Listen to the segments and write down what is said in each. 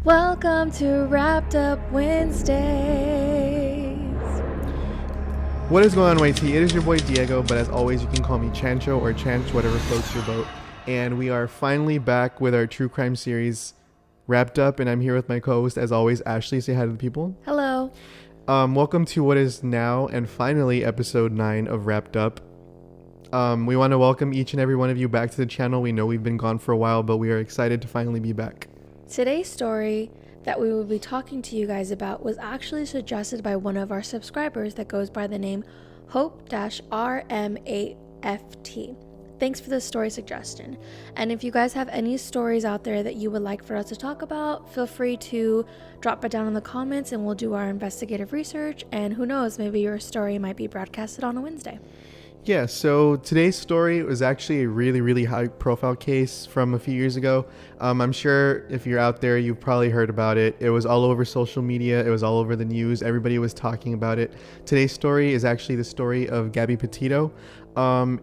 Welcome to Wrapped Up Wednesdays. What is going on, YT? It is your boy Diego, but as always, you can call me Chancho or Chanch, whatever floats your boat. And we are finally back with our true crime series, Wrapped Up, and I'm here with my co-host, as always, Ashley. Say hi to the people. Hello. Welcome to what is now and finally episode 9 of Wrapped Up. We want to welcome each and every one of you back to the channel. We know we've been gone for a while, but we are excited to finally be back. Today's story that we will be talking to you guys about was actually suggested by one of our subscribers that goes by the name Hope-RM8FT. Thanks for the story suggestion. And if you guys have any stories out there that you would like for us to talk about, feel free to drop it down in the comments and we'll do our investigative research. And who knows, maybe your story might be broadcasted on a Wednesday. Yeah, so today's story was actually a really high profile case from a few years ago. I'm sure if you're out there, you've probably heard about it. It was all over social media. It was all over the news. Everybody was talking about it. Today's story is actually the story of Gabby Petito.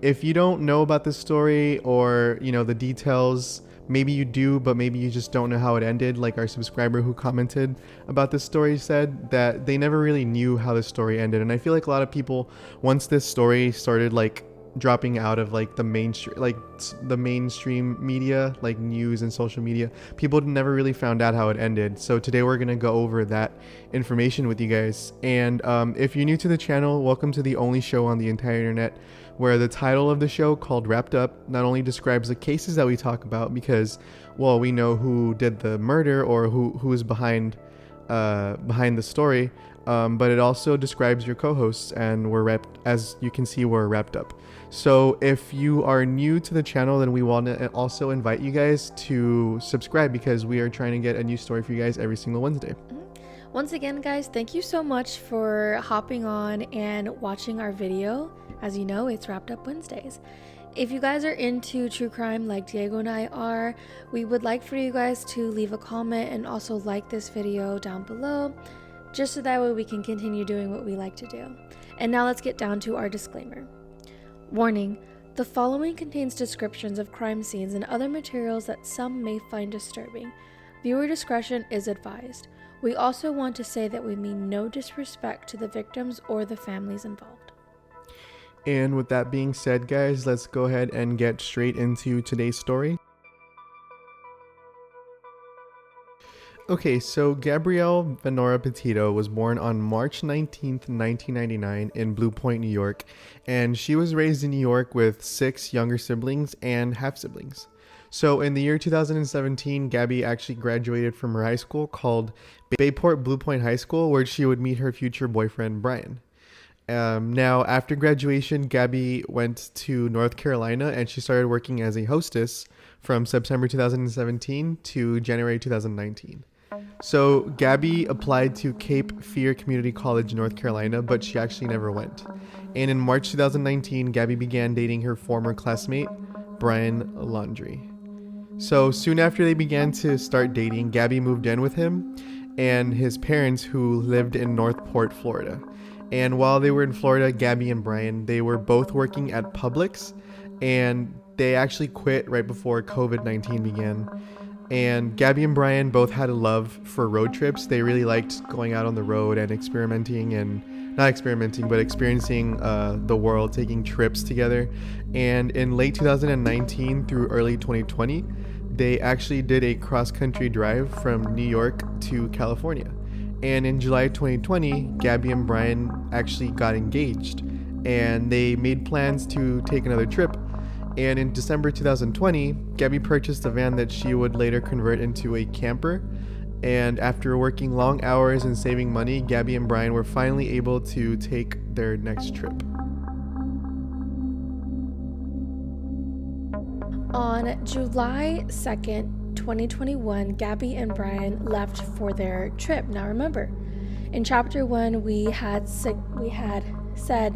If you don't know about this story or, the details, maybe you do, but maybe you just don't know how it ended. Like our subscriber who commented about this story said that they never really knew how the story ended. And I feel like a lot of people, once this story started dropping out of the mainstream media, like news and social media, people never really found out how it ended. So today we're going to go over that information with you guys. And if you're new to the channel, welcome to the only show on the entire internet where the title of the show, called Wrapped Up, not only describes the cases that we talk about because, well, we know who did the murder or who is behind the story, but it also describes your co-hosts, and as you can see, we're wrapped up. So if you are new to the channel, then we want to also invite you guys to subscribe because we are trying to get a new story for you guys every single Wednesday. Once again, guys, thank you so much for hopping on and watching our video. As you know, it's Wrapped Up Wednesdays. If you guys are into true crime like Diego and I are, we would like for you guys to leave a comment and also like this video down below, just so that way we can continue doing what we like to do. And now let's get down to our disclaimer. Warning, the following contains descriptions of crime scenes and other materials that some may find disturbing. Viewer discretion is advised. We also want to say that we mean no disrespect to the victims or the families involved. And with that being said, guys, let's go ahead and get straight into today's story. Okay, so Gabrielle Venora Petito was born on March 19th, 1999 in Blue Point, New York, and she was raised in New York with 6 younger siblings and half-siblings. So in the year 2017, Gabby actually graduated from her high school called Bayport Blue Point High School, where she would meet her future boyfriend, Brian. Now, after graduation, Gabby went to North Carolina and she started working as a hostess from September 2017 to January 2019. So Gabby applied to Cape Fear Community College, North Carolina, but she actually never went. And in March 2019, Gabby began dating her former classmate, Brian Laundrie. So soon after they began to start dating, Gabby moved in with him and his parents, who lived in Northport, Florida. And while they were in Florida, Gabby and Brian, they were both working at Publix, and they actually quit right before COVID-19 began. And Gabby and Brian both had a love for road trips. They really liked going out on the road and experiencing the world, taking trips together. And in late 2019 through early 2020, they actually did a cross-country drive from New York to California. And in July 2020, Gabby and Brian actually got engaged and they made plans to take another trip. And in December 2020, Gabby purchased a van that she would later convert into a camper. And after working long hours and saving money, Gabby and Brian were finally able to take their next trip. On July 2nd, 2021, Gabby and Brian left for their trip. Now remember, in chapter 1, we had said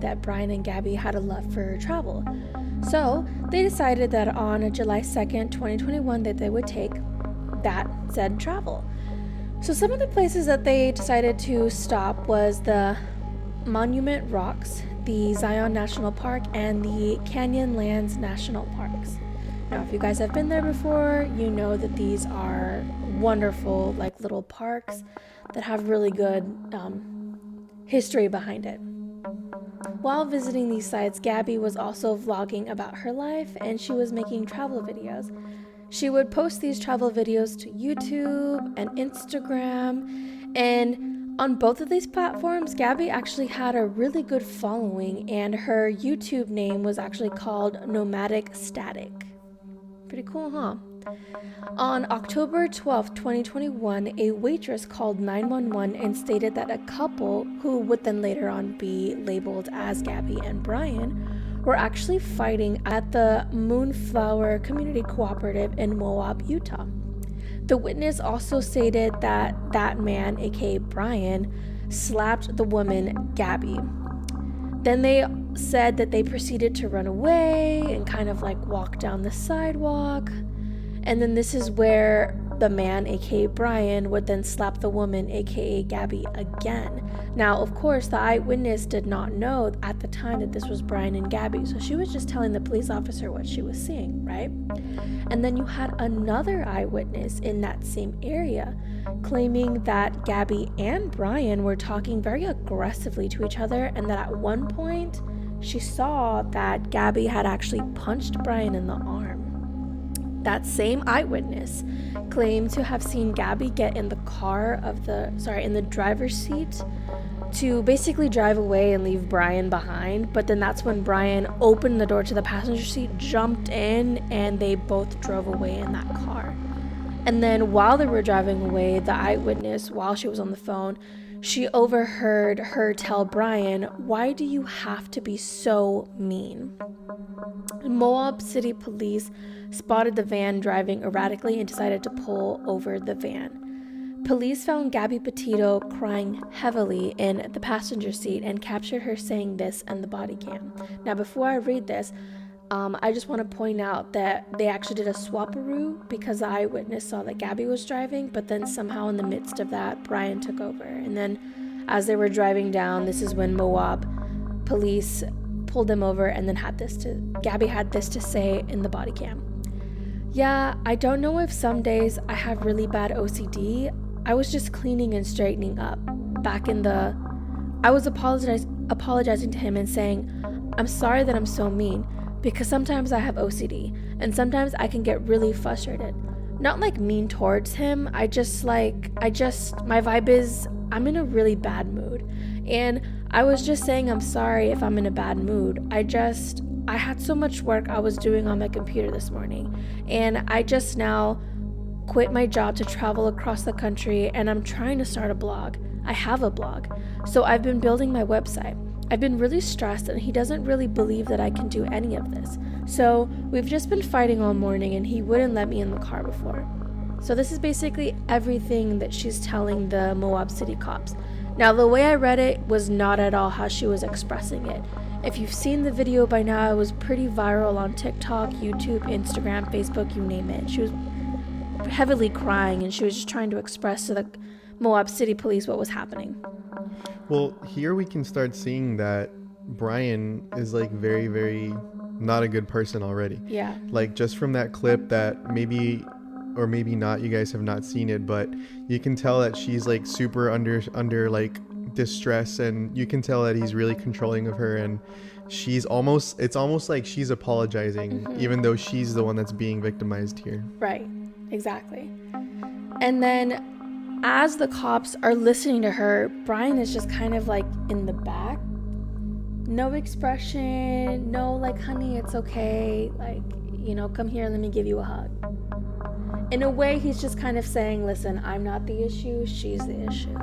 that Brian and Gabby had a love for travel. So they decided that on July 2nd, 2021, that they would take that said travel. So some of the places that they decided to stop was the Monument Rocks, the Zion National Park, and the Canyonlands National Parks. Now, if you guys have been there before, you know that these are wonderful like little parks that have really good history behind it. While visiting these sites, Gabby was also vlogging about her life, and she was making travel videos. She would post these travel videos to YouTube and Instagram, and on both of these platforms, Gabby actually had a really good following, and her YouTube name was actually called Nomadic Static. Pretty cool, huh? On October 12th, 2021, a waitress called 911 and stated that a couple, who would then later on be labeled as Gabby and Brian, were actually fighting at the Moonflower Community Cooperative in Moab, Utah. The witness also stated that that man, aka Brian, slapped the woman, Gabby. Then they said that they proceeded to run away and kind of like walk down the sidewalk. And then this is where the man, aka Brian, would then slap the woman, aka Gabby, again. Now, of course, the eyewitness did not know at the time that this was Brian and Gabby, so she was just telling the police officer what she was seeing, right? And then you had another eyewitness in that same area claiming that Gabby and Brian were talking very aggressively to each other, and that at one point she saw that Gabby had actually punched Brian in the arm. That same eyewitness claimed to have seen Gabby get in the in the driver's seat to basically drive away and leave Brian behind. But then that's when Brian opened the door to the passenger seat, jumped in, and they both drove away in that car. And then while they were driving away, the eyewitness, while she was on the phone, she overheard her tell Brian, "Why do you have to be so mean?" Moab City Police spotted the van driving erratically and decided to pull over the van. Police found Gabby Petito crying heavily in the passenger seat and captured her saying this in the body cam. Now, before I read this, I just want to point out that they actually did a swap-a-roo because the eyewitness saw that Gabby was driving, but then somehow in the midst of that, Brian took over. And then as they were driving down, this is when Moab police pulled them over, and then Gabby had this to say in the body cam. "Yeah, I don't know if some days I have really bad OCD. I was just cleaning and straightening up. I was apologizing to him and saying, I'm sorry that I'm so mean, because sometimes I have OCD, and sometimes I can get really frustrated. Not like mean towards him, my vibe is, I'm in a really bad mood. And I was just saying I'm sorry if I'm in a bad mood. I had so much work I was doing on my computer this morning, and I just now quit my job to travel across the country, and I'm trying to start a blog. I have a blog. So I've been building my website. I've been really stressed, and he doesn't really believe that I can do any of this. So we've just been fighting all morning, and he wouldn't let me in the car before." So this is basically everything that she's telling the Moab City cops. Now, the way I read it was not at all how she was expressing it. If you've seen the video by now, it was pretty viral on TikTok, YouTube, Instagram, Facebook, you name it. She was heavily crying, and she was just trying to express to the Moab City Police what was happening. Well, here we can start seeing that Brian is like very, very not a good person already. Yeah. Like just from that clip that maybe or maybe not, you guys have not seen it, but you can tell that she's like super under like distress, and you can tell that he's really controlling of her, and it's almost like she's apologizing, even though she's the one that's being victimized here. Right, exactly. And then as the cops are listening to her, Brian is just kind of like in the back, no expression, no like, honey, it's okay, like, come here, let me give you a hug. In a way, he's just kind of saying, listen, I'm not the issue, she's the issue.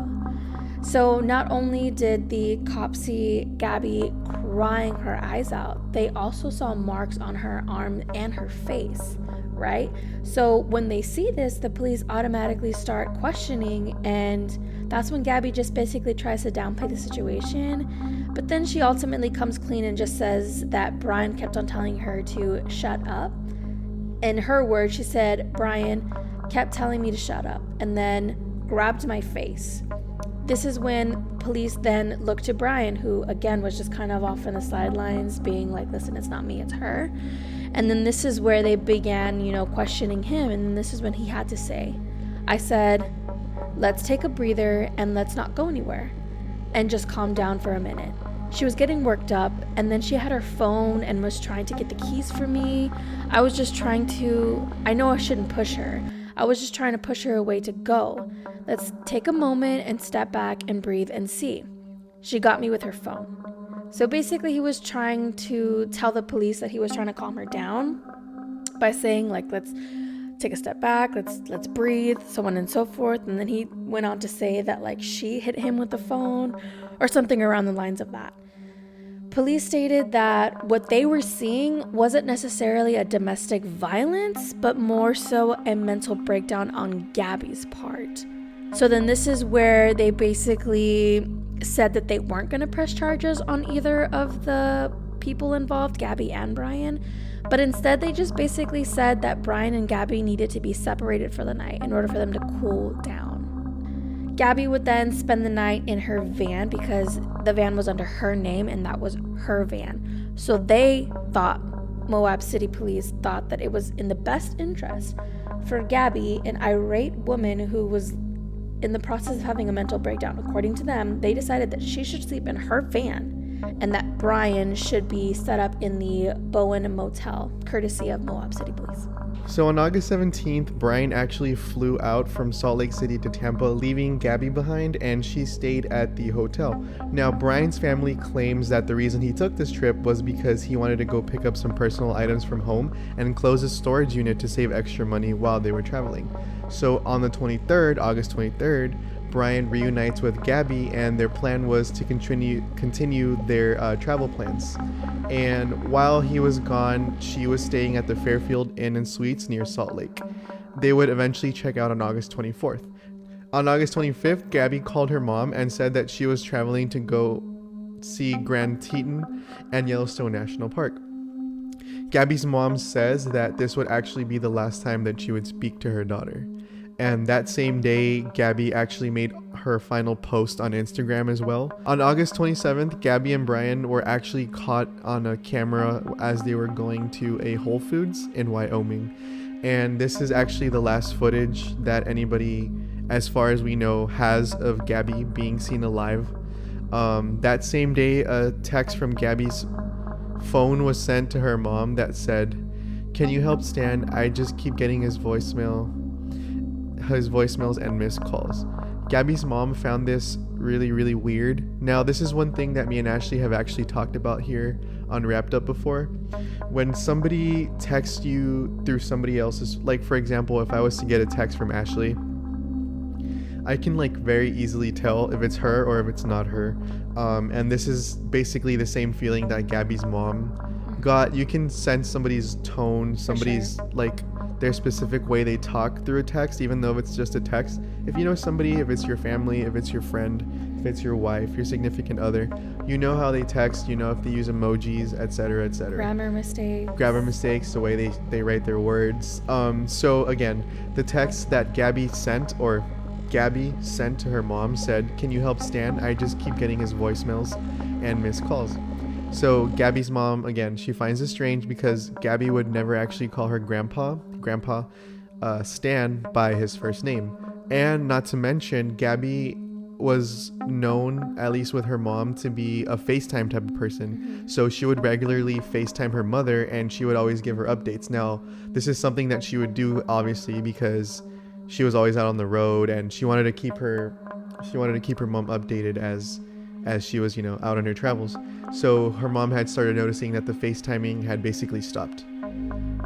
So not only did the cops see Gabby crying her eyes out, they also saw marks on her arm and her face, right? So when they see this, the police automatically start questioning, and that's when Gabby just basically tries to downplay the situation. But then she ultimately comes clean and just says that Brian kept on telling her to shut up. In her words, she said, Brian kept telling me to shut up and then grabbed my face. This is when police then looked to Brian, who again was just kind of off in the sidelines, being like, listen, it's not me, it's her. And then this is where they began, questioning him. And then this is when he had to say, I said, let's take a breather and let's not go anywhere and just calm down for a minute. She was getting worked up, and then she had her phone and was trying to get the keys for me. I was just trying to, I know I shouldn't push her. I was just trying to push her away to go. Let's take a moment and step back and breathe and see. She got me with her phone. So basically he was trying to tell the police that he was trying to calm her down by saying, like, let's take a step back, let's breathe, so on and so forth. And then he went on to say that, like, she hit him with the phone or something around the lines of that. Police stated that what they were seeing wasn't necessarily a domestic violence, but more so a mental breakdown on Gabby's part. So then this is where they basically said that they weren't going to press charges on either of the people involved, Gabby and Brian, but instead they just basically said that Brian and Gabby needed to be separated for the night in order for them to cool down. Gabby would then spend the night in her van because the van was under her name and that was her van. So they thought, Moab City Police thought, that it was in the best interest for Gabby, an irate woman who was in the process of having a mental breakdown. According to them, they decided that she should sleep in her van and that Brian should be set up in the Bowen Motel, courtesy of Moab City Police. So on August 17th, Brian actually flew out from Salt Lake City to Tampa, leaving Gabby behind, and she stayed at the hotel. Now, Brian's family claims that the reason he took this trip was because he wanted to go pick up some personal items from home and close his storage unit to save extra money while they were traveling. So on the 23rd, August 23rd, Brian reunites with Gabby, and their plan was to continue their travel plans. And while he was gone, she was staying at the Fairfield Inn and Suites near Salt Lake. They would eventually check out on August 24th. On August 25th, Gabby called her mom and said that she was traveling to go see Grand Teton and Yellowstone National Park. Gabby's mom says that this would actually be the last time that she would speak to her daughter. And that same day, Gabby actually made her final post on Instagram as well. On August 27th, Gabby and Brian were actually caught on a camera as they were going to a Whole Foods in Wyoming. And this is actually the last footage that anybody, as far as we know, has of Gabby being seen alive. That same day, a text from Gabby's phone was sent to her mom that said, "Can you help Stan? I just keep getting his voicemails and missed calls." Gabby's mom found this really, really weird. Now, this is one thing that me and Ashley have actually talked about here on Wrapped Up before. When somebody texts you through somebody else's, like for example, if I was to get a text from Ashley, I can like very easily tell if it's her or if it's not her. And this is basically the same feeling that Gabby's mom got. You can sense somebody's tone, somebody's like their specific way they talk through a text, even though it's just a text. If you know somebody, if it's your family, if it's your friend, if it's your wife, your significant other, you know how they text, you know if they use emojis, etc., etc. Grammar mistakes, the way they write their words. So again, the text that Gabby sent to her mom said, "Can you help Stan? I just keep getting his voicemails and missed calls." So Gabby's mom, again, she finds it strange because Gabby would never actually call her grandpa Stan by his first name. And not to mention, Gabby was known, at least with her mom, to be a FaceTime type of person. So she would regularly FaceTime her mother and she would always give her updates. Now, this is something that she would do obviously because she was always out on the road and she wanted to keep her mom updated as she was, out on her travels. So her mom had started noticing that the FaceTiming had basically stopped.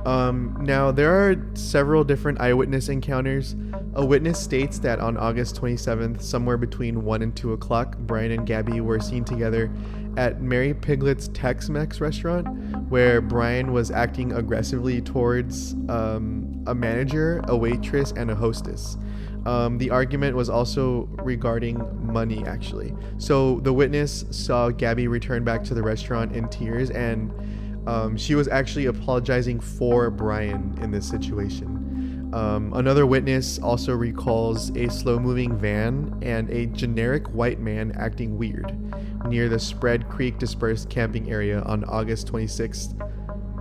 Now, there are several different eyewitness encounters. A witness states that on August 27th, somewhere between 1 and 2 o'clock, Brian and Gabby were seen together at Mary Piglet's Tex-Mex restaurant, where Brian was acting aggressively towards a manager, a waitress, and a hostess. The argument was also regarding money, actually. So the witness saw Gabby return back to the restaurant in tears, and she was actually apologizing for Brian in this situation. Another witness also recalls a slow-moving van and a generic white man acting weird near the Spread Creek dispersed camping area on August 26th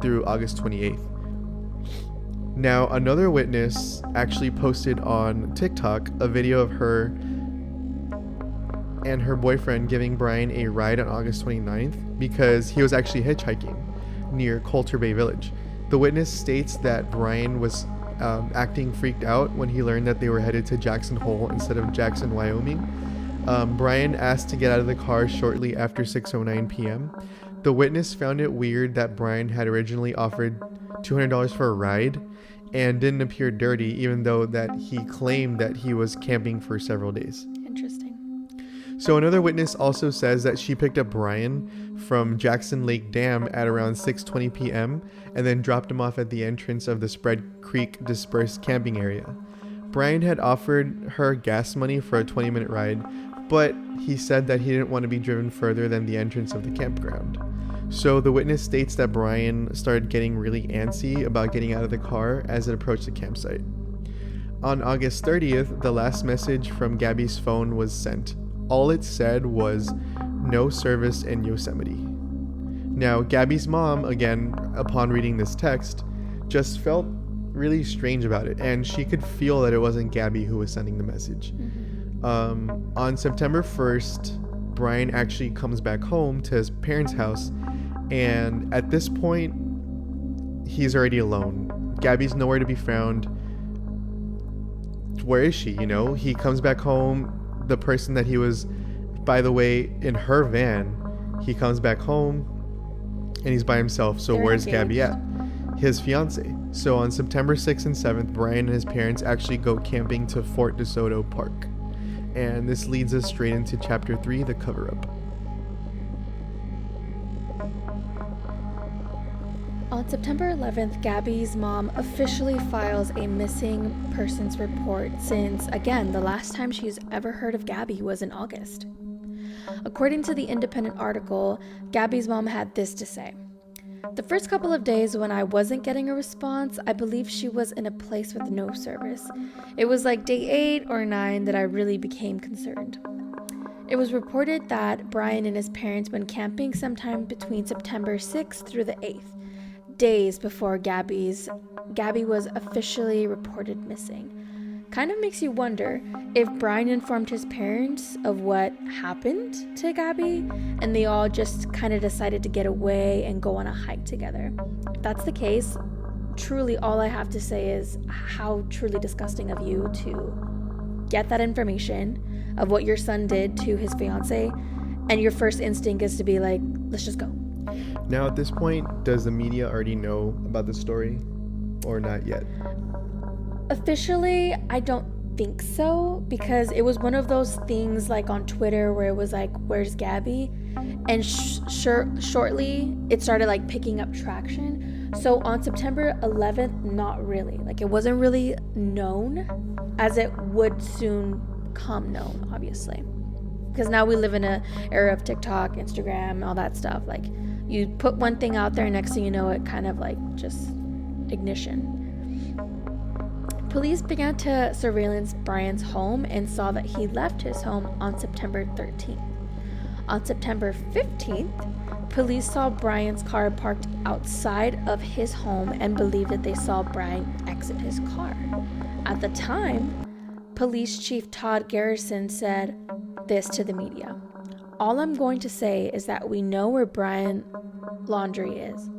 through August 28th. Now, another witness actually posted on TikTok a video of her and her boyfriend giving Brian a ride on August 29th because he was actually hitchhiking near Coulter Bay Village. The witness states that Brian was acting freaked out when he learned that they were headed to Jackson Hole instead of Jackson, Wyoming. Brian asked to get out of the car shortly after 6:09 p.m. The witness found it weird that Brian had originally offered $200 for a ride and didn't appear dirty, even though that he claimed that he was camping for several days. Interesting. So another witness also says that she picked up Brian from Jackson Lake Dam at around 6:20 p.m. and then dropped him off at the entrance of the Spread Creek dispersed camping area. Brian had offered her gas money for a 20-minute ride, but he said that he didn't want to be driven further than the entrance of the campground. So the witness states that Brian started getting really antsy about getting out of the car as it approached the campsite. On August 30th, the last message from Gabby's phone was sent. All it said was, "No service in Yosemite." Now, Gabby's mom, again, upon reading this text, just felt really strange about it, and she could feel that it wasn't Gabby who was sending the message. On September 1st, Brian actually comes back home to his parents' house, and at this point, he's already alone. Gabby's nowhere to be found. Where is she? He comes back home. The person that he was, by the way, in her van, he comes back home and he's by himself. So where's Gabby at? His fiance. So on September 6th and 7th, Brian and his parents actually go camping to Fort DeSoto Park. And this leads us straight into chapter 3, the cover-up. On September 11th, Gabby's mom officially files a missing persons report since, again, the last time she's ever heard of Gabby was in August. According to the Independent article, Gabby's mom had this to say. The first couple of days when I wasn't getting a response, I believe she was in a place with no service. It was like day 8 or 9 that I really became concerned. It was reported that Brian and his parents went camping sometime between September 6th through the 8th, days before Gabby was officially reported missing. Kind of makes you wonder if Brian informed his parents of what happened to Gabby and they all just kind of decided to get away and go on a hike together. If that's the case, truly all I have to say is how truly disgusting of you to get that information of what your son did to his fiance, and your first instinct is to be like, let's just go. Now at this point, does the media already know about the story or not yet? Officially, I don't think so, because it was one of those things like on Twitter where it was like, where's Gabby? And shortly it started like picking up traction. So on September 11th, not really. Like it wasn't really known as it would soon come known, obviously. Because now we live in an era of TikTok, Instagram, all that stuff. Like you put one thing out there, next thing you know, it kind of like just ignition. Police began to surveillance Brian's home and saw that he left his home on September 13th. On September 15th, police saw Brian's car parked outside of his home and believed that they saw Brian exit his car. At the time, Police Chief Todd Garrison said this to the media. All I'm going to say is that we know where Brian Laundrie is.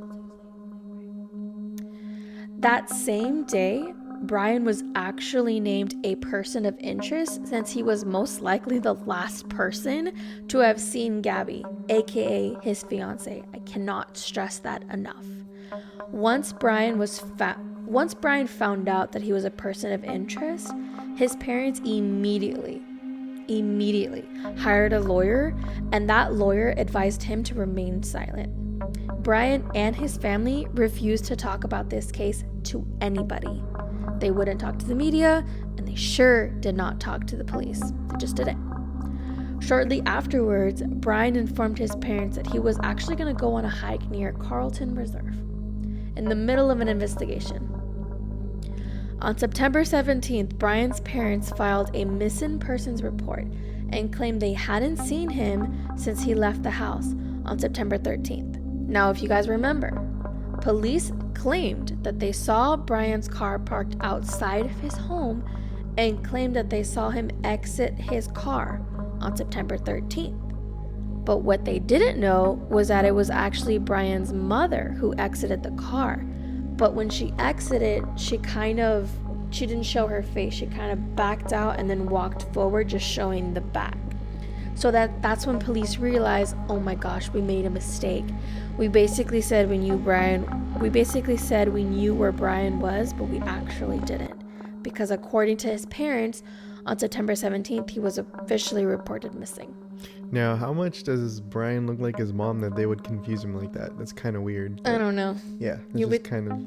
That same day, Brian was actually named a person of interest since he was most likely the last person to have seen Gabby, aka his fiance. I cannot stress that enough. Once Brian found out that he was a person of interest, his parents immediately hired a lawyer, and that advisor advised him to remain silent. Brian and his family refused to talk about this case to anybody. They wouldn't talk to the media, and they sure did not talk to the police. They just didn't. Shortly afterwards, Brian informed his parents that he was actually going to go on a hike near Carlton Reserve in the middle of an investigation. On September 17th, Brian's parents filed a missing persons report and claimed they hadn't seen him since he left the house on September 13th. Now, if you guys remember, Police claimed that they saw Brian's car parked outside of his home and claimed that they saw him exit his car on September 13th. But what they didn't know was that it was actually Brian's mother who exited the car. But when she exited, she didn't show her face. She kind of backed out and then walked forward, just showing the back. So that's when police realized, oh my gosh, we made a mistake. We basically said we knew where Brian was, but we actually didn't. Because according to his parents, on September 17th, he was officially reported missing. Now, how much does Brian look like his mom that they would confuse him like that? That's kind of weird. I don't know. Yeah, it's just kind of...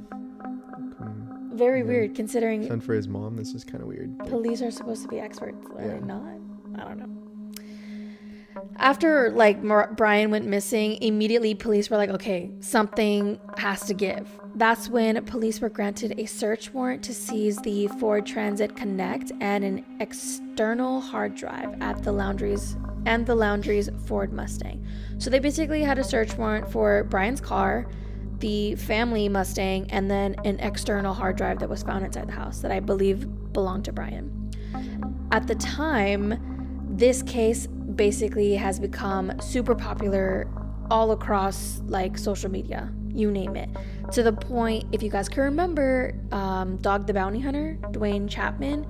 Very weird, considering... And for his mom, this is kind of weird. Police are supposed to be experts. Are they not? I don't know. After, Brian went missing, immediately police were like, okay, something has to give. That's when police were granted a search warrant to seize the Ford Transit Connect and an external hard drive at the Laundrie's Ford Mustang. So they basically had a search warrant for Brian's car, the family Mustang, and then an external hard drive that was found inside the house that I believe belonged to Brian. At the time, this case basically has become super popular all across social media, you name it, to the point, if you guys can remember, Dog the Bounty Hunter, Dwayne Chapman,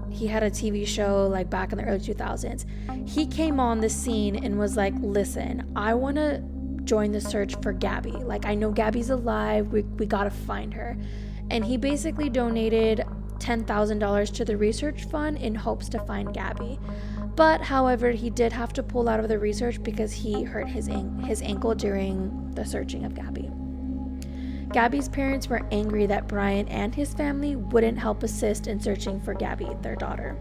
he had a TV show back in the early 2000s. He came on the scene and was like, listen, I want to join the search for Gabby. I know Gabby's alive, we gotta find her. And he basically donated $10,000 to the research fund in hopes to find Gabby. But however, he did have to pull out of the research because he hurt his ankle during the searching of Gabby. Gabby's parents were angry that Brian and his family wouldn't help assist in searching for Gabby, their daughter.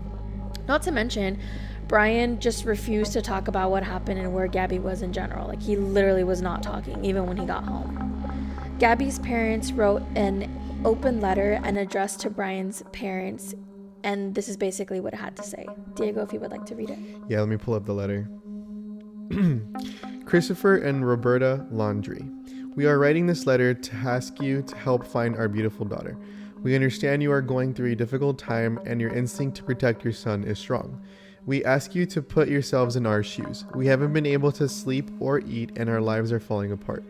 Not to mention, Brian just refused to talk about what happened and where Gabby was in general. He literally was not talking, even when he got home. Gabby's parents wrote an open letter and addressed to Brian's parents, and this is basically what it had to say. Diego, if you would like to read it. Yeah, let me pull up the letter. Christopher and Roberta Laundrie. We are writing this letter to ask you to help find our beautiful daughter. We understand you are going through a difficult time and your instinct to protect your son is strong. We ask you to put yourselves in our shoes. We haven't been able to sleep or eat and our lives are falling apart.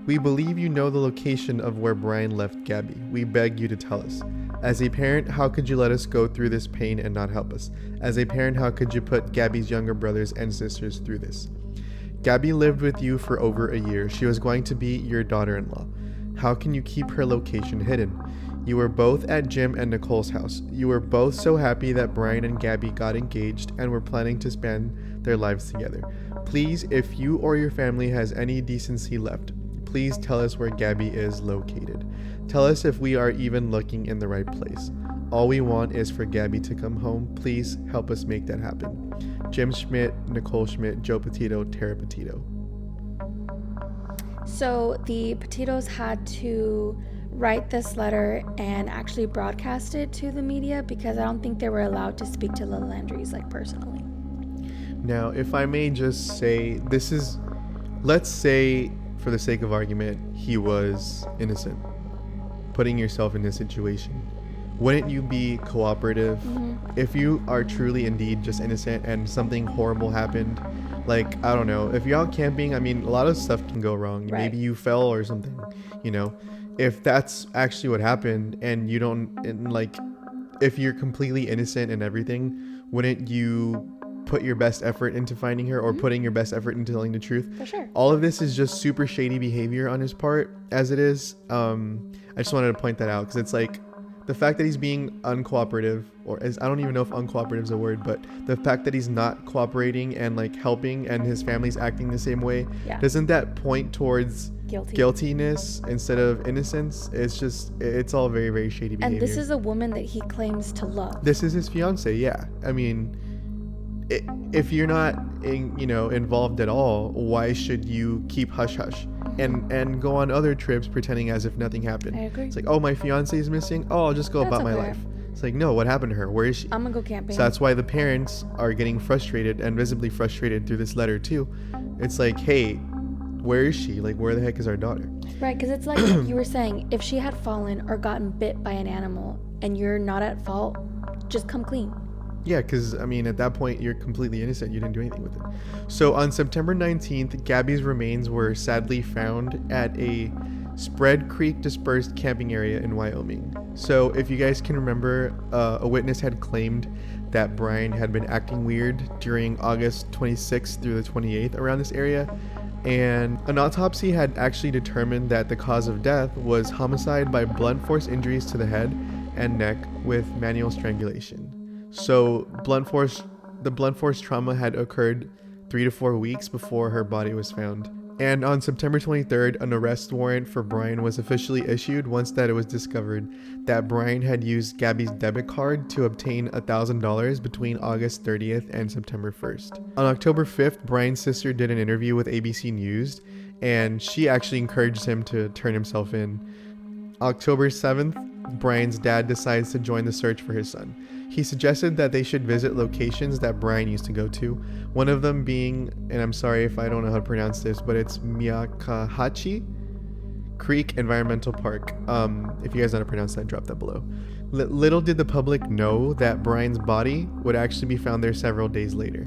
We believe you know the location of where Brian left Gabby. We beg you to tell us. As a parent, how could you let us go through this pain and not help us? As a parent, how could you put Gabby's younger brothers and sisters through this? Gabby lived with you for over a year. She was going to be your daughter-in-law. How can you keep her location hidden? You were both at Jim and Nicole's house. You were both so happy that Brian and Gabby got engaged and were planning to spend their lives together. Please, if you or your family has any decency left, please tell us where Gabby is located. Tell us if we are even looking in the right place. All we want is for Gabby to come home. Please help us make that happen. Jim Schmidt, Nicole Schmidt, Joe Petito, Tara Petito. So the Petitos had to write this letter and actually broadcast it to the media because I don't think they were allowed to speak to the Landrys personally. Now, if I may just say, let's say for the sake of argument, he was innocent. Putting yourself in this situation. Wouldn't you be cooperative? Mm-hmm. If you are truly indeed just innocent and something horrible happened, I don't know, if you're out camping, a lot of stuff can go wrong. Right. Maybe you fell or something, if that's actually what happened and you don't, if you're completely innocent and everything, wouldn't you put your best effort into finding her or putting your best effort into telling the truth? For sure. All of this is just super shady behavior on his part as it is. I just wanted to point that out because it's the fact that he's being uncooperative, I don't even know if uncooperative is a word, but the fact that he's not cooperating and helping and his family's acting the same way, doesn't that point towards guiltiness instead of innocence? It's all very, very shady behavior. And this is a woman that he claims to love. This is his fiance, yeah. If you're not involved at all, why should you keep hush hush and go on other trips pretending as if nothing happened? I agree. It's oh, my fiance is missing. Oh, I'll just go about my life. It's no, what happened to her? Where is she? I'm gonna go camping. So that's why the parents are getting frustrated and visibly frustrated through this letter too. It's hey, where is she? Like, where the heck is our daughter? Right, because it's like you were saying, if she had fallen or gotten bit by an animal and you're not at fault, just come clean. Yeah, because, I mean, at that point, you're completely innocent. You didn't do anything with it. So on September 19th, Gabby's remains were sadly found at a Spread Creek dispersed camping area in Wyoming. So if you guys can remember, a witness had claimed that Brian had been acting weird during August 26th through the 28th around this area. And an autopsy had actually determined that the cause of death was homicide by blunt force injuries to the head and neck with manual strangulation. So the blunt force trauma had occurred 3 to 4 weeks before her body was found. And on September 23rd, an arrest warrant for Brian was officially issued once that it was discovered that Brian had used Gabby's debit card to obtain $1,000 between August 30th and September 1st. On October 5th, Brian's sister did an interview with ABC News, and she actually encouraged him to turn himself in. October 7th, Brian's dad decides to join the search for his son. He suggested that they should visit locations that Brian used to go to, one of them being, and I'm sorry if I don't know how to pronounce this, but it's Miakahachi Creek Environmental Park. If you guys know how to pronounce that, drop that below. Little did the public know that Brian's body would actually be found there several days later.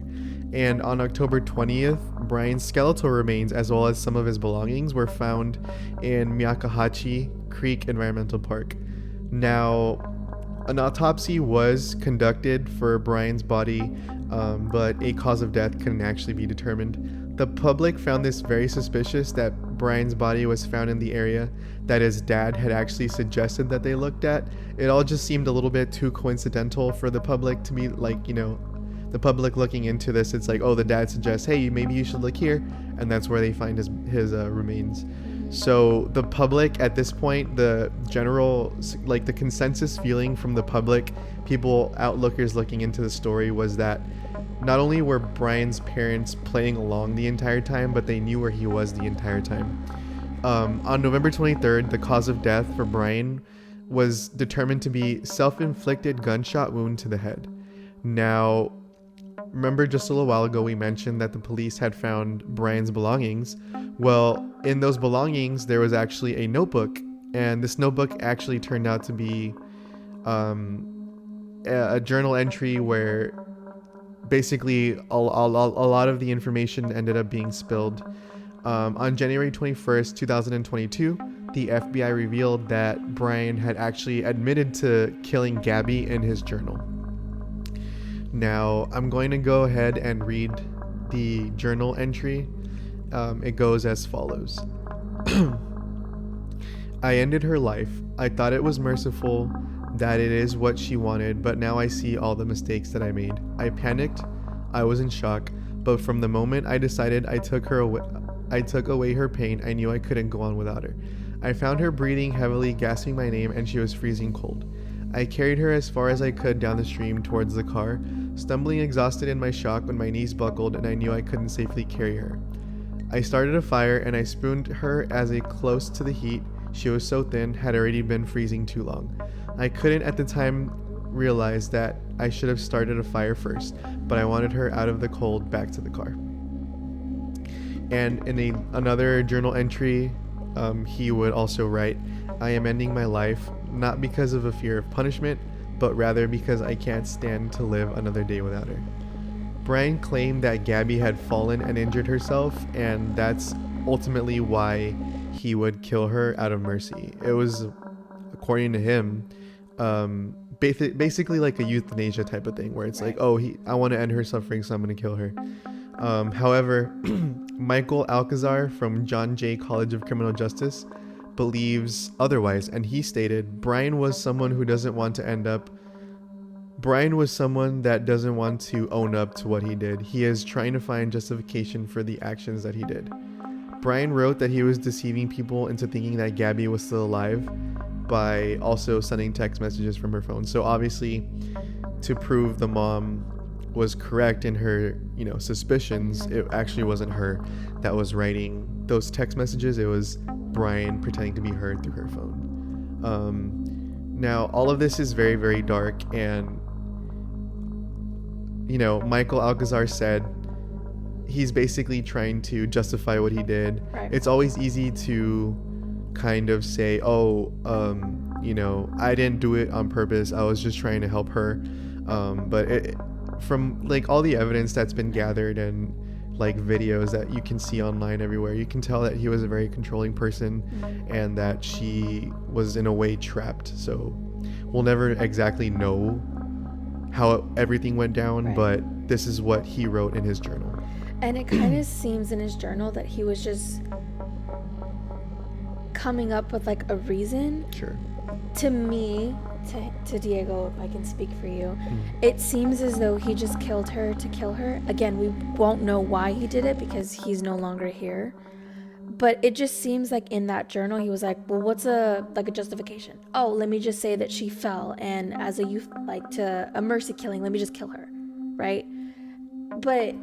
And on October 20th, Brian's skeletal remains as well as some of his belongings were found in Miakahachi Creek Environmental Park. Now, an autopsy was conducted for Brian's body, but a cause of death couldn't actually be determined. The public found this very suspicious that Brian's body was found in the area that his dad had actually suggested that they looked at. It all just seemed a little bit too coincidental for the public to be like, the public looking into this. It's like, oh, the dad suggests, hey, maybe you should look here, and that's where they find his remains. So the public at this point, the general, like the consensus feeling from the public, people, outlookers looking into the story was that not only were Brian's parents playing along the entire time, but they knew where he was the entire time. On November 23rd, the cause of death for Brian was determined to be self-inflicted gunshot wound to the head. Now, remember just a little while ago we mentioned that the police had found Brian's belongings. Well, in those belongings, there was actually a notebook, and this notebook actually turned out to be a journal entry where basically a lot of the information ended up being spilled. On January 21st, 2022, the FBI revealed that Brian had actually admitted to killing Gabby in his journal. Now, I'm going to go ahead and read the journal entry. It goes as follows. I ended her life. I thought it was merciful, that it is what she wanted, but now I see all the mistakes that I made. I panicked. I was in shock, but from the moment I decided I took away her pain, I knew I couldn't go on without her. I found her breathing heavily, gasping my name, and she was freezing cold. I carried her as far as I could down the stream towards the car, stumbling exhausted in my shock when my knees buckled and I knew I couldn't safely carry her. I started a fire and I spooned her as a close to the heat. She was so thin, had already been freezing too long. I couldn't at the time realize that I should have started a fire first, but I wanted her out of the cold back to the car. And in another journal entry, he would also write, I am ending my life, not because of a fear of punishment, but rather because I can't stand to live another day without her. Brian claimed that Gabby had fallen and injured herself, and that's ultimately why he would kill her out of mercy. It was, according to him, basically like a euthanasia type of thing, where it's like, oh, I want to end her suffering, so I'm going to kill her. However, Michael Alcazar from John Jay College of Criminal Justice believes otherwise, and he stated, Brian was someone that doesn't want to own up to what he did. He is trying to find justification for the actions that he did. Brian wrote that he was deceiving people into thinking that Gabby was still alive by also sending text messages from her phone. So obviously, to prove the mom was correct in her, suspicions, it actually wasn't her that was writing those text messages. It was Brian pretending to be her through her phone. Now, all of this is very, very dark, and Michael Alcazar said he's basically trying to justify what he did. Right. It's always easy to kind of say, oh, I didn't do it on purpose. I was just trying to help her. But from like all the evidence that's been gathered and like videos that you can see online everywhere, you can tell that he was a very controlling person and that she was in a way trapped. So we'll never exactly know how everything went down, right. But this is what he wrote in his journal. And it kind of seems in his journal that he was just coming up with like a reason. Sure. To me, to Diego, if I can speak for you, it seems as though he just killed her to kill her. Again, we won't know why he did it because he's no longer here. But it just seems like in that journal, he was like, well, what's a justification? Oh, let me just say that she fell, and as a youth, like to a mercy killing, let me just kill her, right? But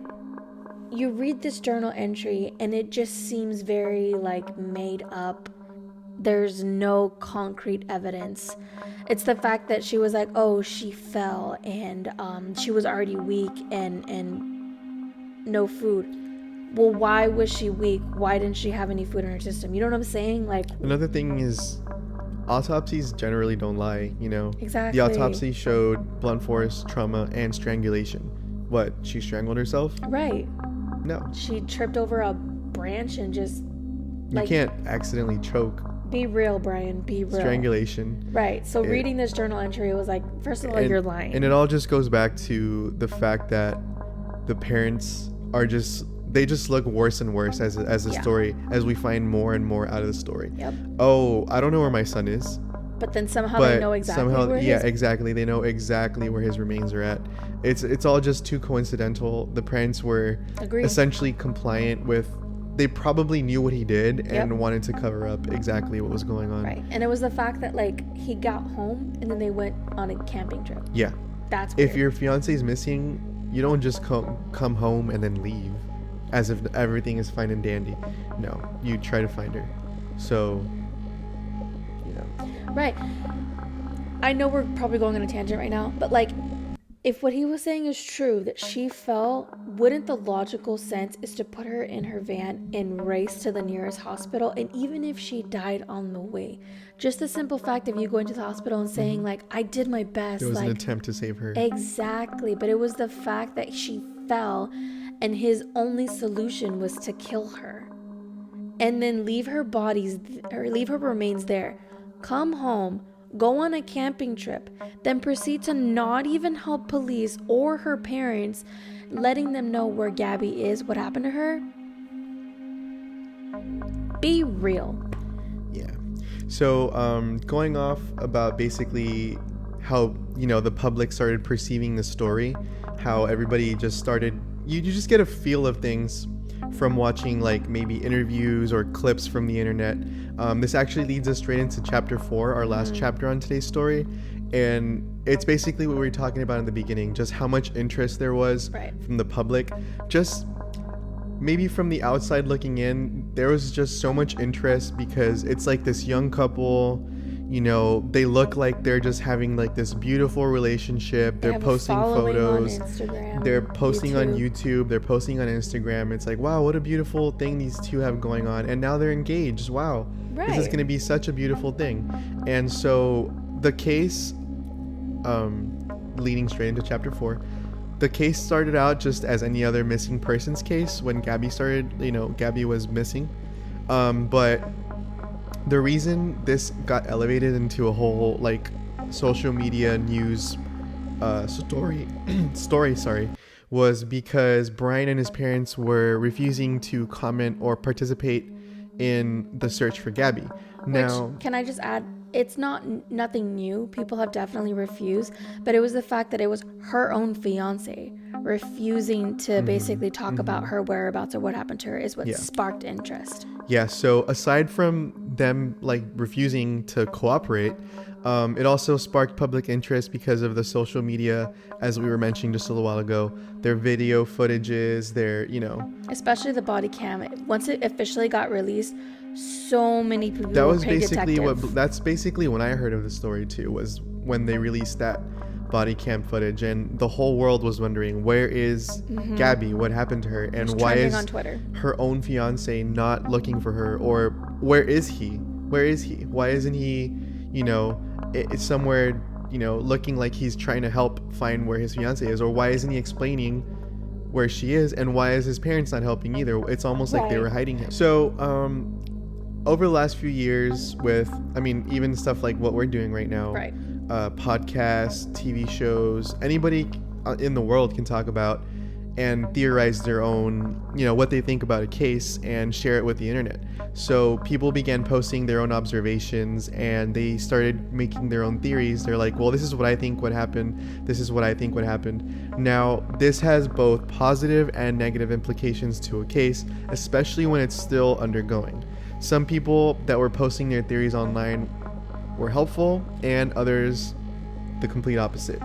you read this journal entry and it just seems very like made up. There's no concrete evidence. It's the fact that she was like, oh, she fell and she was already weak and no food. Well, why was she weak? Why didn't she have any food in her system? You know what I'm saying? Like, another thing is autopsies generally don't lie, Exactly. The autopsy showed blunt force trauma and strangulation. What, she strangled herself? Right. No. She tripped over a branch and just you can't accidentally choke. Be real, Brian. Be real. Strangulation. Right. So reading this journal entry, it was like, first of all, you're lying. And it all just goes back to the fact that the parents are they just look worse and worse as a story, as we find more and more out of the story. Yep. Oh, I don't know where my son is. But then they know exactly where exactly. They know exactly where his remains are at. It's all just too coincidental. The parents were essentially compliant with. They probably knew what he did and wanted to cover up exactly what was going on. Right. And it was the fact that like he got home and then they went on a camping trip. Yeah. That's weird. If your fiance is missing, you don't just come home and then leave as if everything is fine and dandy. No, you try to find her. So, Right. I know we're probably going on a tangent right now, but like, if what he was saying is true, that she fell, wouldn't the logical sense is to put her in her van and race to the nearest hospital? And even if she died on the way, just the simple fact of you going to the hospital and saying like, I did my best. There was an attempt to save her. Exactly. But it was the fact that she fell and his only solution was to kill her and then leave her remains there. Come home, go on a camping trip, then proceed to not even help police or her parents, letting them know where Gabby is, what happened to her. Be real. Yeah. So going off about basically how, the public started perceiving the story, how everybody just started, you just get a feel of things from watching like maybe interviews or clips from the internet. This actually leads us straight into chapter 4, our last chapter on today's story. And it's basically what we were talking about in the beginning, just how much interest there was from the public. Just maybe from the outside looking in, there was just so much interest because it's like this young couple, they look like they're just having like this beautiful relationship. They're posting photos. They're posting on YouTube. They're posting on Instagram. It's like, wow, what a beautiful thing these two have going on. And now they're engaged. Wow. Right. This is going to be such a beautiful thing. And so the case, leading straight into chapter 4, the case started out just as any other missing persons case. When Gabby started, Gabby was missing. But the reason this got elevated into a whole like social media news story was because Brian and his parents were refusing to comment or participate in the search for Gabby. Now, which, can I just add, it's nothing new. People have definitely refused, but it was the fact that it was her own fiance refusing to basically talk about her whereabouts or what happened to her is what sparked interest. Yeah, so aside from them like refusing to cooperate, it also sparked public interest because of the social media, as we were mentioning just a little while ago, their video footages, their, especially the body cam. Once it officially got released, so many people that's basically when I heard of the story too, was when they released that body cam footage, and the whole world was wondering, where is Gabby? What happened to her? And why is on Twitter. Her own fiance not looking for her? Or where is he? Where is he? Why isn't he, it's somewhere, looking like he's trying to help find where his fiance is? Or why isn't he explaining where she is? And why is his parents not helping either? It's almost like they were hiding him. So over the last few years with, even stuff like what we're doing right now, podcasts, TV shows, anybody in the world can talk about and theorize their own, what they think about a case and share it with the internet. So people began posting their own observations and they started making their own theories. They're like, well, this is what I think would happen. This is what I think would happen. Now, this has both positive and negative implications to a case, especially when it's still undergoing. Some people that were posting their theories online were helpful, and others the complete opposite.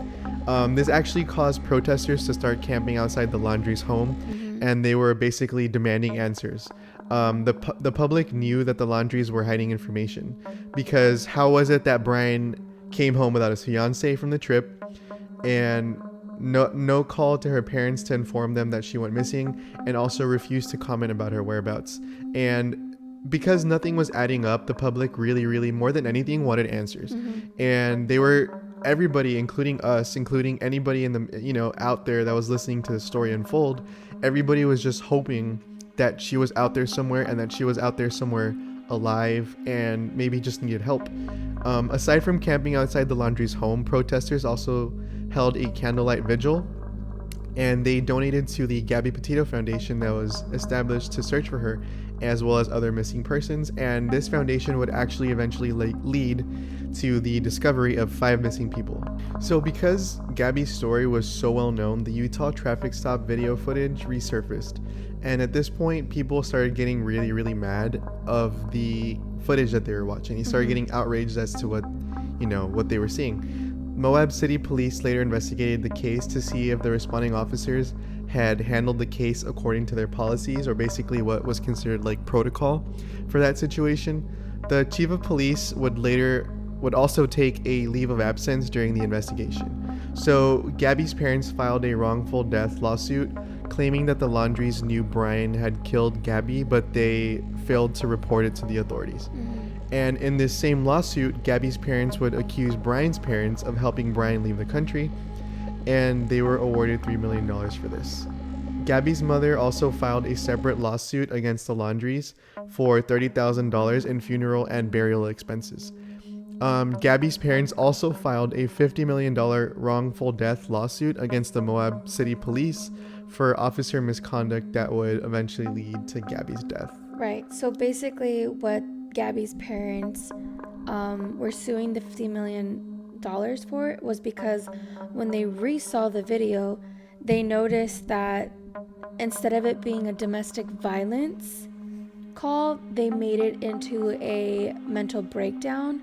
This actually caused protesters to start camping outside the Laundrie's home, and they were basically demanding answers. The public knew that the Laundries were hiding information, because how was it that Brian came home without his fiance from the trip, and no call to her parents to inform them that she went missing, and also refused to comment about her whereabouts? And because nothing was adding up, the public really, more than anything, wanted answers. And everybody, including us, including anybody in the, out there that was listening to the story unfold, everybody was just hoping that she was out there somewhere, and that she was out there somewhere alive and maybe just needed help. Aside from camping outside the Laundrie's home, protesters also held a candlelight vigil, and they donated to the Gabby Petito Foundation that was established to search for her, as well as other missing persons. And this foundation would actually eventually lead to the discovery of 5 missing people. So because Gabby's story was so well known, the Utah traffic stop video footage resurfaced. And at this point, people started getting really mad of the footage that they were watching. They started getting outraged as to what they were seeing. Moab City Police later investigated the case to see if the responding officers had handled the case according to their policies, or basically what was considered like protocol for that situation. The chief of police would also take a leave of absence during the investigation. So Gabby's parents filed a wrongful death lawsuit claiming that the Laundries knew Brian had killed Gabby, but they failed to report it to the authorities. And in this same lawsuit, Gabby's parents would accuse Brian's parents of helping Brian leave the country, and they were awarded $3 million for this. Gabby's mother also filed a separate lawsuit against the Laundries for $30,000 in funeral and burial expenses. Gabby's parents also filed a $50 million wrongful death lawsuit against the Moab City Police for officer misconduct that would eventually lead to Gabby's death. Right. So basically what Gabby's parents were suing the $50 million for was because when they re-saw the video, they noticed that instead of it being a domestic violence call, they made it into a mental breakdown.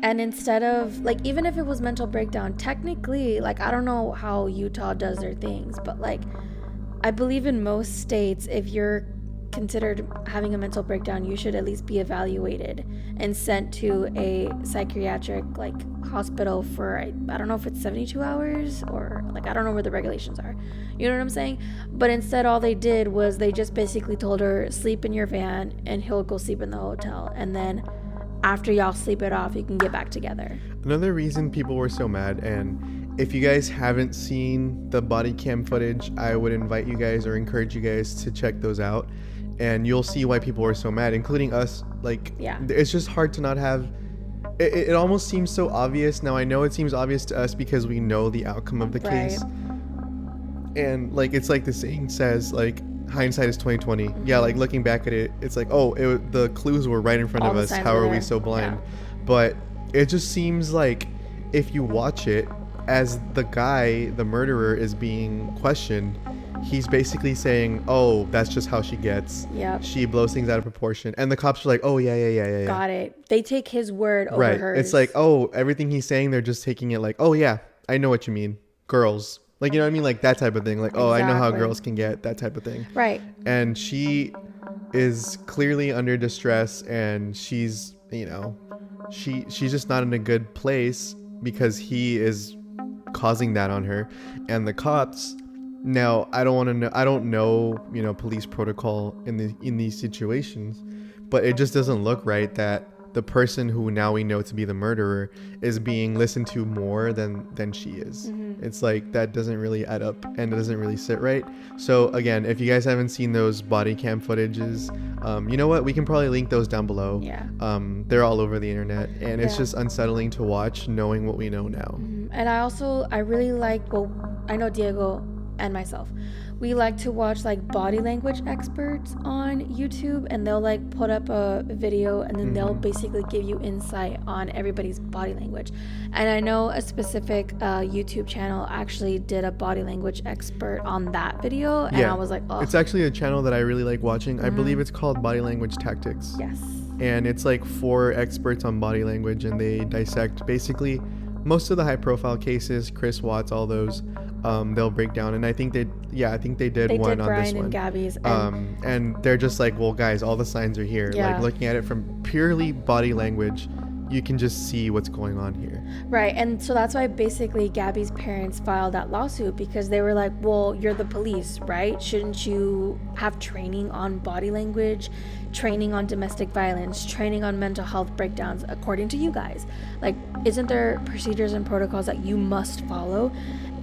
And instead of, like, even if it was mental breakdown, technically, like, I don't know how Utah does their things, but, like, I believe in most states, if you're considered having a mental breakdown, you should at least be evaluated and sent to a psychiatric, like, hospital for, I don't know if it's 72 hours or, like, I don't know where the regulations are. You know what I'm saying? But instead, all they did was they just basically told her, sleep in your van and he'll go sleep in the hotel. And then after y'all sleep it off, you can get back together. Another reason people were so mad, and if you guys haven't seen the body cam footage, I would invite you guys or encourage you guys to check those out, and you'll see why people were so mad, including us. Like, it's just hard to not have it almost seems so obvious. Now I know it seems obvious to us because we know the outcome of the case, and like it's like the saying says, like, hindsight is 2020. Yeah, like looking back at it, it's like, the clues were right in front of us. How are we so blind? But it just seems like if you watch it, as the guy, the murderer, is being questioned, he's basically saying, oh, that's just how she gets. Yeah. She blows things out of proportion. And the cops are like, oh, yeah. Got it. They take his word over hers. It's like, oh, everything he's saying, they're just taking it like, oh, yeah, I know what you mean. Girls. Like, you know what I mean? Like that type of thing. Like, oh, I know how girls can get, that type of thing. Right. And she is clearly under distress, and she's, she's just not in a good place because he is causing that on her. And the cops, now I don't know, police protocol in these situations, but it just doesn't look right that the person who now we know to be the murderer is being listened to more than she is. It's like, that doesn't really add up and it doesn't really sit right. So again, if you guys haven't seen those body cam footages, you know what, we can probably link those down below. They're all over the internet, and it's just unsettling to watch knowing what we know now. And I really like, well, I know Diego and myself, we like to watch like body language experts on YouTube, and they'll like put up a video, and then they'll basically give you insight on everybody's body language. And I know a specific YouTube channel actually did a body language expert on that video, and I was like, oh, it's actually a channel that I really like watching. I believe it's called Body Language Tactics. Yes. And it's like 4 experts on body language, and they dissect basically most of the high profile cases, Chris Watts, all those. They'll break down, and I think they did one on Brian this one. And Gabby's, and they're just like, well, guys, all the signs are here. Like, looking at it from purely body language, you can just see what's going on here. Right. And so that's why basically Gabby's parents filed that lawsuit, because they were like, well, you're the police, right? Shouldn't you have training on body language, training on domestic violence, training on mental health breakdowns, according to you guys? Like, isn't there procedures and protocols that you must follow?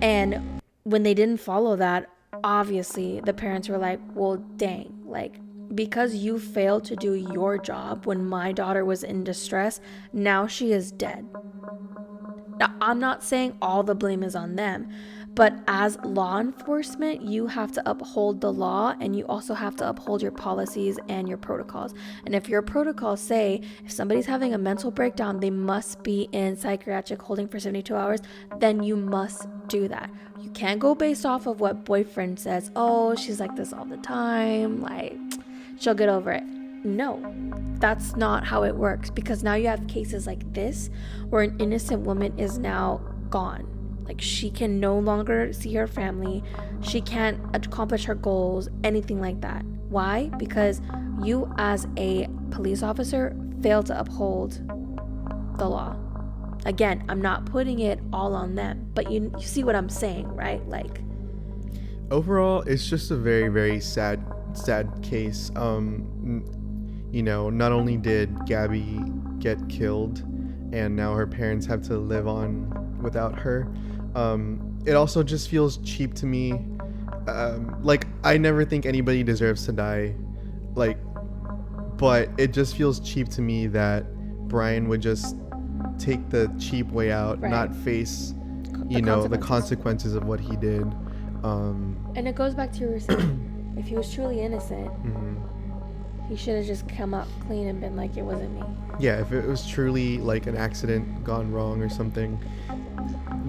And when they didn't follow that, obviously the parents were like, well, dang, like, because you failed to do your job when my daughter was in distress, now she is dead. Now, I'm not saying all the blame is on them, but as law enforcement, you have to uphold the law, and you also have to uphold your policies and your protocols. And if your protocols say if somebody's having a mental breakdown, they must be in psychiatric holding for 72 hours, then you must do that. You can't go based off of what boyfriend says. Oh, she's like this all the time, like, she'll get over it. No, that's not how it works, because now you have cases like this where an innocent woman is now gone. Like, she can no longer see her family. She can't accomplish her goals, anything like that. Why? Because you as a police officer failed to uphold the law. Again, I'm not putting it all on them, but you see what I'm saying, right? Like, overall, it's just a very, very sad case. Not only did Gabby get killed, and now her parents have to live on without her, it also just feels cheap to me. Like, I never think anybody deserves to die, like, but it just feels cheap to me that Brian would just take the cheap way out, not face the consequences of what he did. And it goes back to your saying, if he was truly innocent, he should have just come up clean and been like, it wasn't me. Yeah, if it was truly like an accident gone wrong or something,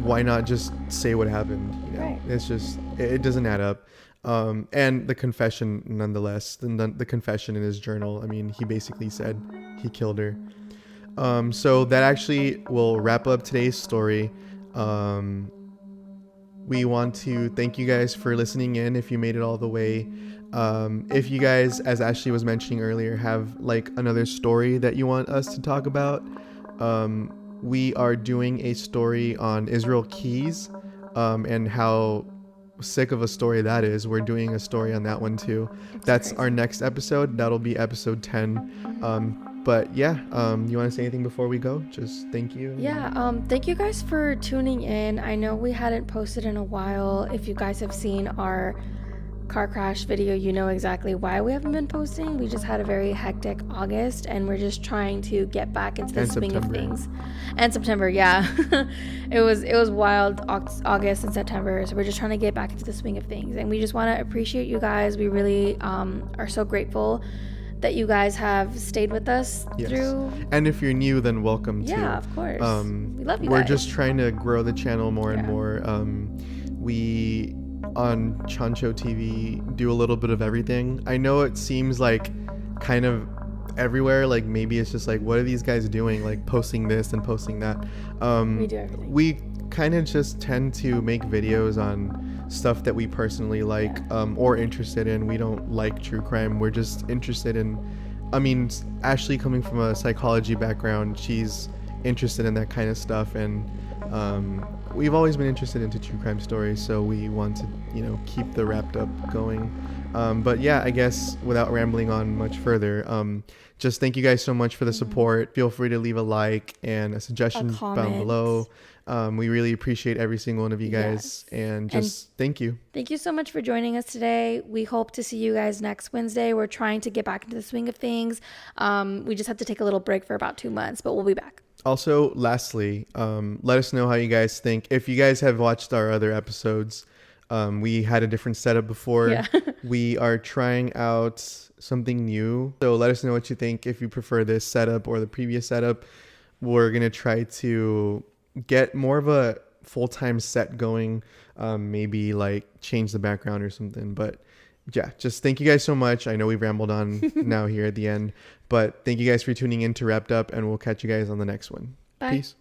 why not just say what happened? Right. It's just, it doesn't add up. And the confession, nonetheless, the confession in his journal, I mean, he basically said he killed her. So that actually will wrap up today's story. We want to thank you guys for listening in if you made it all the way. If you guys, as Ashley was mentioning earlier, have like another story that you want us to talk about, we are doing a story on Israel Keys, and how sick of a story that is. We're doing a story on that one too. That's our next episode. That'll be episode 10. But yeah, you want to say anything before we go? Just thank you. Yeah, thank you guys for tuning in. I know we hadn't posted in a while. If you guys have seen our car crash video, you know exactly why we haven't been posting. We just had a very hectic August, and we're just trying to get back into the swing of things. And September, yeah. it was wild August and September, so we're just trying to get back into the swing of things. And we just want to appreciate you guys. We really are so grateful that you guys have stayed with us through. And if you're new, then welcome too. Yeah, of course. We love you guys. We're just trying to grow the channel more and more. We on Chancho TV do a little bit of everything. I know it seems like kind of everywhere, like maybe it's just like, what are these guys doing, like posting this and posting that? We do everything. We kind of just tend to make videos on stuff that we personally like, or interested in. We don't like true crime. We're just interested in, I mean, Ashley, coming from a psychology background, she's interested in that kind of stuff, and we've always been interested into true crime stories, so we want to, keep the Wrapped Up going. But yeah, I guess without rambling on much further, just thank you guys so much for the support. Feel free to leave a like and a suggestion down comment. below. We really appreciate every single one of you guys. And just thank you. Thank you so much for joining us today. We hope to see you guys next Wednesday. We're trying to get back into the swing of things. We just have to take a little break for about 2 months, but we'll be back. Also, lastly, let us know how you guys think. If you guys have watched our other episodes, we had a different setup before. Yeah. We are trying out something new. So let us know what you think. If you prefer this setup or the previous setup, we're going to try to get more of a full-time set going. Maybe like change the background or something. But yeah, just thank you guys so much. I know we've rambled on now here at the end, but thank you guys for tuning in to Wrapped Up, and we'll catch you guys on the next one. Bye. Peace.